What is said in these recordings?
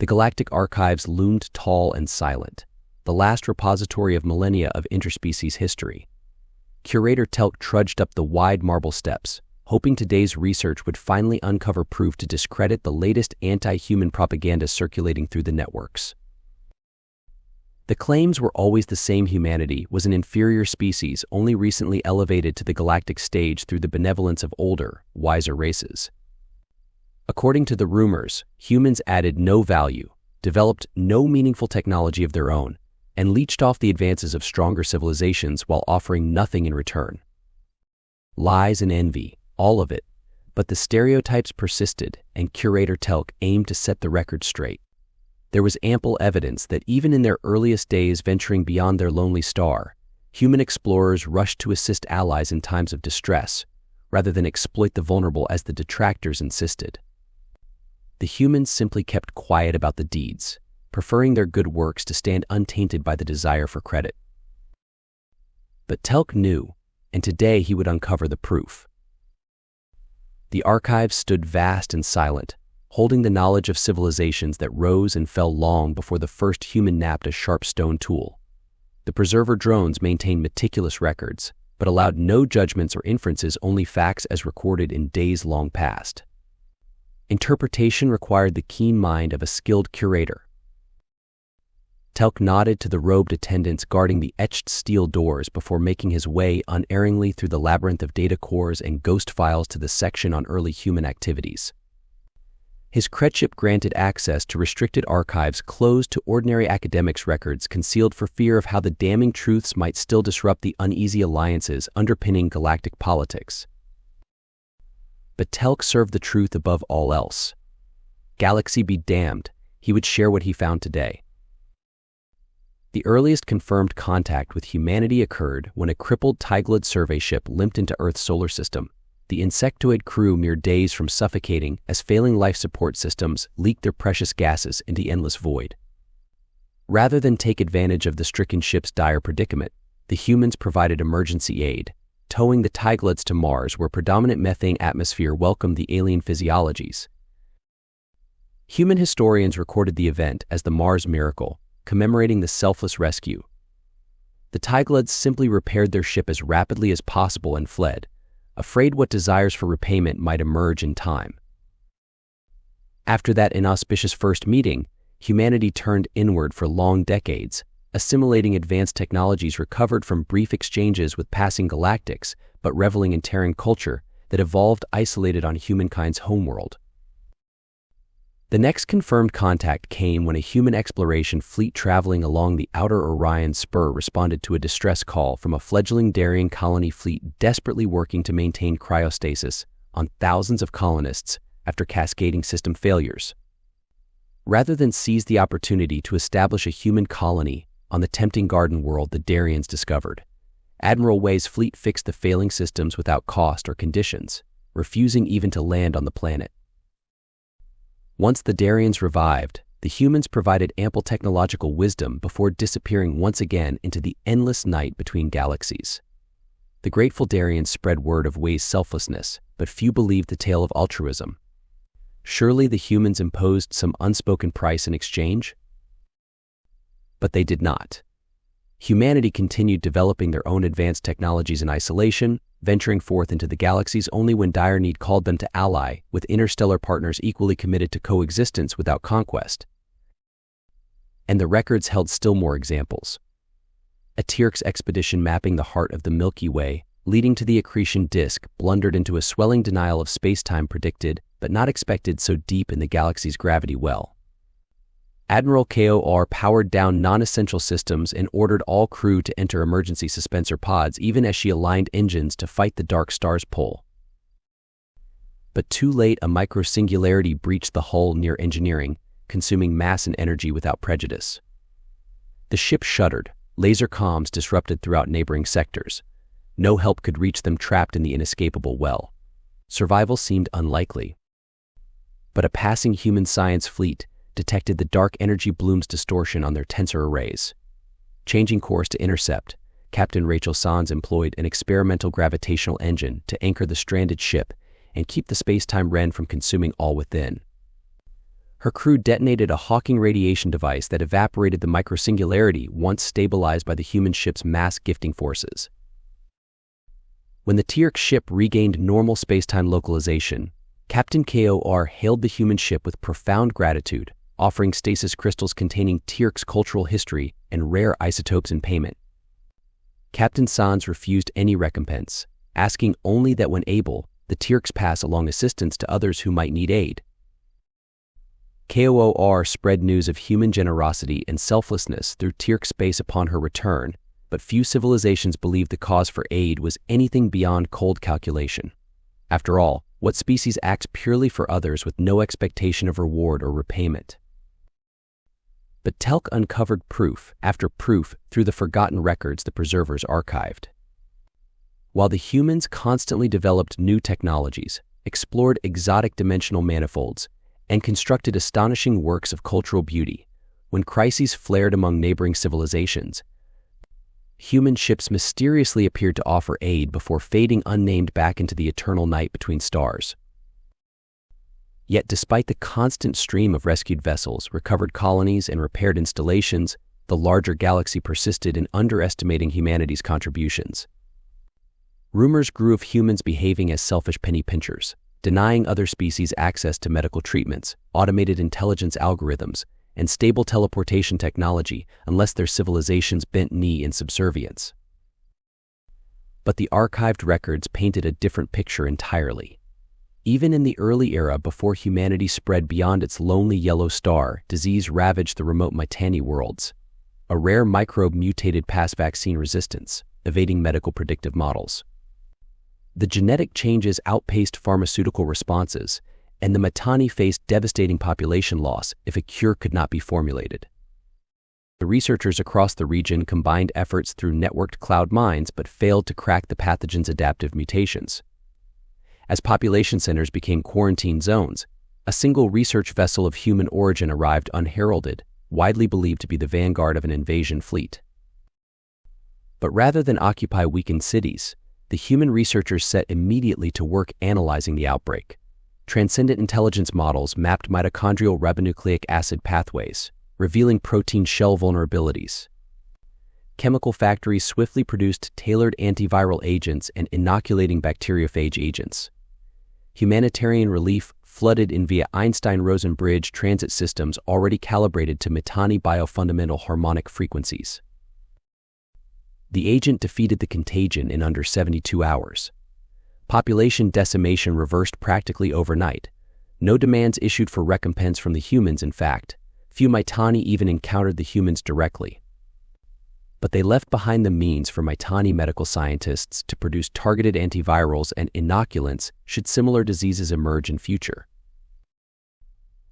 The galactic archives loomed tall and silent, the last repository of millennia of interspecies history. Curator Telk trudged up the wide marble steps, hoping today's research would finally uncover proof to discredit the latest anti-human propaganda circulating through the networks. The claims were always the same: humanity was an inferior species only recently elevated to the galactic stage through the benevolence of older, wiser races. According to the rumors, humans added no value, developed no meaningful technology of their own, and leached off the advances of stronger civilizations while offering nothing in return. Lies and envy, all of it, but the stereotypes persisted, and Curator Telk aimed to set the record straight. There was ample evidence that even in their earliest days venturing beyond their lonely star, human explorers rushed to assist allies in times of distress, rather than exploit the vulnerable as the detractors insisted. The humans simply kept quiet about the deeds, preferring their good works to stand untainted by the desire for credit. But Telk knew, and today he would uncover the proof. The archives stood vast and silent, holding the knowledge of civilizations that rose and fell long before the first human napped a sharp stone tool. The preserver drones maintained meticulous records, but allowed no judgments or inferences, only facts as recorded in days long past. Interpretation required the keen mind of a skilled curator. Telk nodded to the robed attendants guarding the etched steel doors before making his way unerringly through the labyrinth of data cores and ghost files to the section on early human activities. His Kretschip granted access to restricted archives closed to ordinary academics' records, concealed for fear of how the damning truths might still disrupt the uneasy alliances underpinning galactic politics. But Telk served the truth above all else. Galaxy be damned, he would share what he found today. The earliest confirmed contact with humanity occurred when a crippled Tiglid survey ship limped into Earth's solar system, the insectoid crew mere days from suffocating as failing life support systems leaked their precious gases into the endless void. Rather than take advantage of the stricken ship's dire predicament, the humans provided emergency aid, towing the Tiglids to Mars, where predominant methane atmosphere welcomed the alien physiologies. Human historians recorded the event as the Mars Miracle, commemorating the selfless rescue. The Tiglids simply repaired their ship as rapidly as possible and fled, afraid what desires for repayment might emerge in time. After that inauspicious first meeting, humanity turned inward for long decades, assimilating advanced technologies recovered from brief exchanges with passing galactics, but reveling in Terran culture that evolved isolated on humankind's homeworld. The next confirmed contact came when a human exploration fleet traveling along the outer Orion spur responded to a distress call from a fledgling Darien colony fleet desperately working to maintain cryostasis on thousands of colonists after cascading system failures. Rather than seize the opportunity to establish a human colony on the tempting garden world the Darians discovered, Admiral Wei's fleet fixed the failing systems without cost or conditions, refusing even to land on the planet. Once the Darians revived, the humans provided ample technological wisdom before disappearing once again into the endless night between galaxies. The grateful Darians spread word of Wei's selflessness, but few believed the tale of altruism. Surely the humans imposed some unspoken price in exchange? But they did not. Humanity continued developing their own advanced technologies in isolation, venturing forth into the galaxies only when dire need called them to ally with interstellar partners equally committed to coexistence without conquest. And the records held still more examples. A Tyrk's expedition mapping the heart of the Milky Way, leading to the accretion disk, blundered into a swelling denial of space-time predicted, but not expected so deep in the galaxy's gravity well. Admiral KOR powered down non-essential systems and ordered all crew to enter emergency suspensor pods even as she aligned engines to fight the dark star's pull. But too late, a microsingularity breached the hull near engineering, consuming mass and energy without prejudice. The ship shuddered, laser comms disrupted throughout neighboring sectors. No help could reach them trapped in the inescapable well. Survival seemed unlikely. But a passing human science fleet detected the dark energy bloom's distortion on their tensor arrays. Changing course to intercept, Captain Rachel Sands employed an experimental gravitational engine to anchor the stranded ship and keep the space-time wren from consuming all within. Her crew detonated a Hawking radiation device that evaporated the microsingularity once stabilized by the human ship's mass gifting forces. When the Teerk ship regained normal spacetime localization, Captain KOR hailed the human ship with profound gratitude, offering stasis crystals containing Teerk's cultural history and rare isotopes in payment. Captain Sans refused any recompense, asking only that when able, the Teerks pass along assistance to others who might need aid. KOR spread news of human generosity and selflessness through Teerk space upon her return, but few civilizations believed the cause for aid was anything beyond cold calculation. After all, what species acts purely for others with no expectation of reward or repayment? But Telk uncovered proof after proof through the forgotten records the preservers archived. While the humans constantly developed new technologies, explored exotic dimensional manifolds, and constructed astonishing works of cultural beauty, when crises flared among neighboring civilizations, human ships mysteriously appeared to offer aid before fading unnamed back into the eternal night between stars. Yet despite the constant stream of rescued vessels, recovered colonies, and repaired installations, the larger galaxy persisted in underestimating humanity's contributions. Rumors grew of humans behaving as selfish penny pinchers, denying other species access to medical treatments, automated intelligence algorithms, and stable teleportation technology unless their civilizations bent knee in subservience. But the archived records painted a different picture entirely. Even in the early era before humanity spread beyond its lonely yellow star, disease ravaged the remote Mitanni worlds. A rare microbe mutated past vaccine resistance, evading medical predictive models. The genetic changes outpaced pharmaceutical responses, and the Mitanni faced devastating population loss if a cure could not be formulated. The researchers across the region combined efforts through networked cloud mines but failed to crack the pathogen's adaptive mutations. As population centers became quarantine zones, a single research vessel of human origin arrived unheralded, widely believed to be the vanguard of an invasion fleet. But rather than occupy weakened cities, the human researchers set immediately to work analyzing the outbreak. Transcendent intelligence models mapped mitochondrial ribonucleic acid pathways, revealing protein shell vulnerabilities. Chemical factories swiftly produced tailored antiviral agents and inoculating bacteriophage agents. Humanitarian relief flooded in via Einstein-Rosen bridge transit systems already calibrated to Mitanni biofundamental harmonic frequencies. The agent defeated the contagion in under 72 hours. Population decimation reversed practically overnight. No demands issued for recompense from the humans, in fact. Few Mitanni even encountered the humans directly. But they left behind the means for Mitanni medical scientists to produce targeted antivirals and inoculants should similar diseases emerge in future.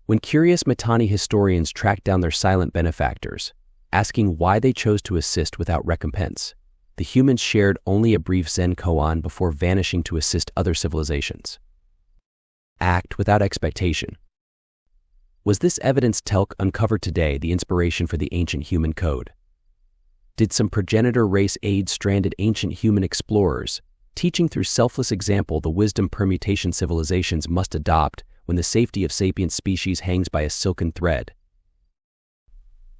When curious Mitanni historians tracked down their silent benefactors, asking why they chose to assist without recompense, the humans shared only a brief Zen koan before vanishing to assist other civilizations. Act without expectation. Was this evidence Telk uncovered today the inspiration for the ancient human code? Did some progenitor race aid stranded ancient human explorers, teaching through selfless example the wisdom permutation civilizations must adopt when the safety of sapient species hangs by a silken thread?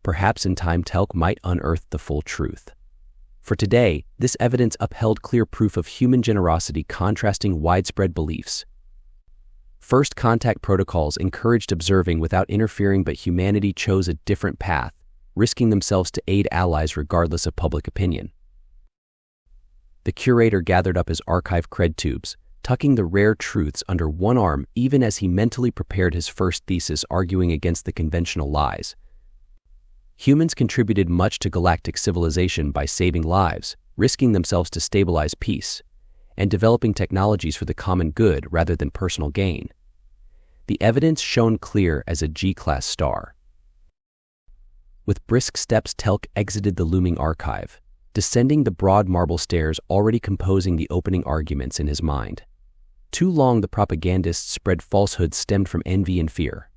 Perhaps in time Telk might unearth the full truth. For today, this evidence upheld clear proof of human generosity contrasting widespread beliefs. First contact protocols encouraged observing without interfering, but humanity chose a different path, risking themselves to aid allies regardless of public opinion. The curator gathered up his archive cred tubes, tucking the rare truths under one arm even as he mentally prepared his first thesis arguing against the conventional lies. Humans contributed much to galactic civilization by saving lives, risking themselves to stabilize peace, and developing technologies for the common good rather than personal gain. The evidence shone clear as a G-class star. With brisk steps, Telk exited the looming archive, descending the broad marble stairs already composing the opening arguments in his mind. Too long the propagandists spread falsehoods stemmed from envy and fear.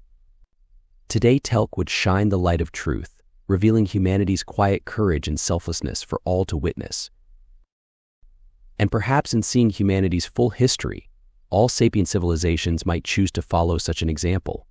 Today Telk would shine the light of truth, revealing humanity's quiet courage and selflessness for all to witness. And perhaps in seeing humanity's full history, all sapient civilizations might choose to follow such an example.